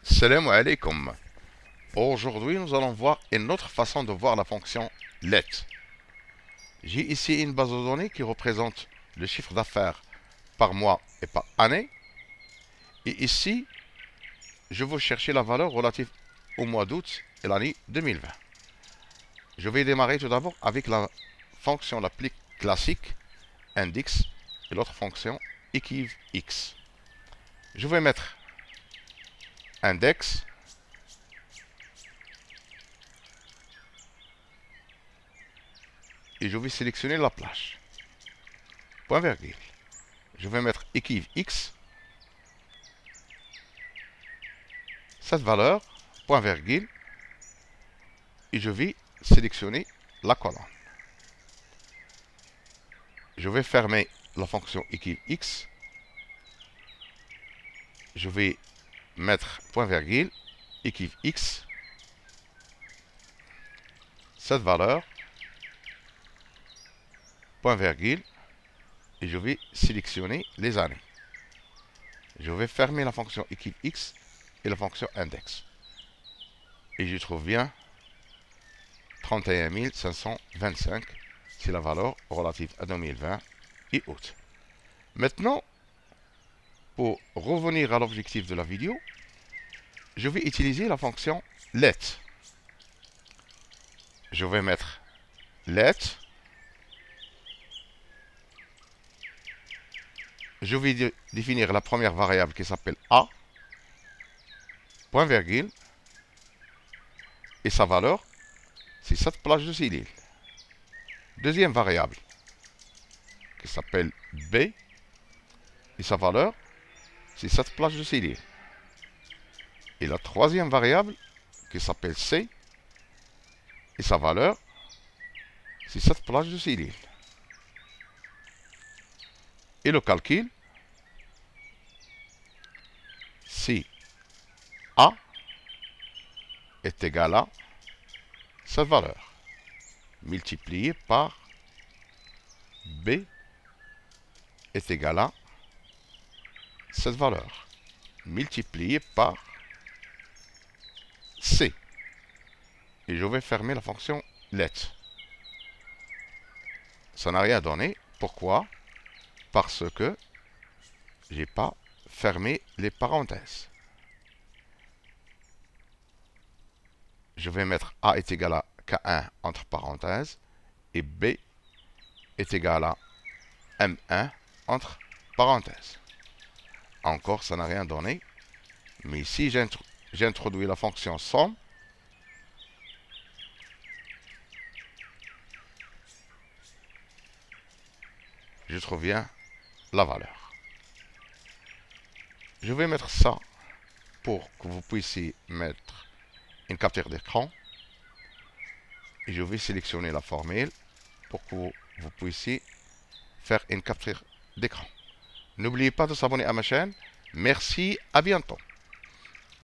Salam alaikum. Aujourd'hui, nous allons voir une autre façon de voir la fonction let. J'ai ici une base de données qui représente le chiffre d'affaires par mois et par année. Et ici, je veux chercher la valeur relative au mois d'août et l'année 2020. Je vais démarrer tout d'abord avec la fonction la plus classique, index, et l'autre fonction eqivx. Je vais mettre index et je vais sélectionner la plage. Point virgule. Je vais mettre eqivx. Cette valeur, point virgule, et je vais sélectionner la colonne. Je vais fermer la fonction eqivx. Je vais mettre point virgule, eqivx. Cette valeur, point virgule, et je vais sélectionner les années. Je vais fermer la fonction eqivx et la fonction index. Et je trouve bien 31 525, c'est la valeur relative à 2020 et août. Maintenant, pour revenir à l'objectif de la vidéo, je vais utiliser la fonction let. Je vais mettre let. Je vais définir la première variable qui s'appelle a, point virgule, et sa valeur, c'est cette plage de Céline. Deuxième variable qui s'appelle b, et sa valeur, c'est cette plage de Céline. Et la troisième variable qui s'appelle c, et sa valeur, c'est cette plage de Céline. Et le calcul, si a est égal à cette valeur multiplié par b est égal à cette valeur multiplié par c. Et je vais fermer la fonction let. Ça n'a rien donné. Pourquoi? Parce que j'ai pas fermé les parenthèses. Je vais mettre a est égal à k1 entre parenthèses et b est égal à m1 entre parenthèses. Encore, ça n'a rien donné. Mais ici, j'ai introduit la fonction somme. Je trouve bien la valeur. Je vais mettre ça pour que vous puissiez mettre une capture d'écran. Et je vais sélectionner la formule pour que vous puissiez faire une capture d'écran. N'oubliez pas de s'abonner à ma chaîne. Merci, à bientôt.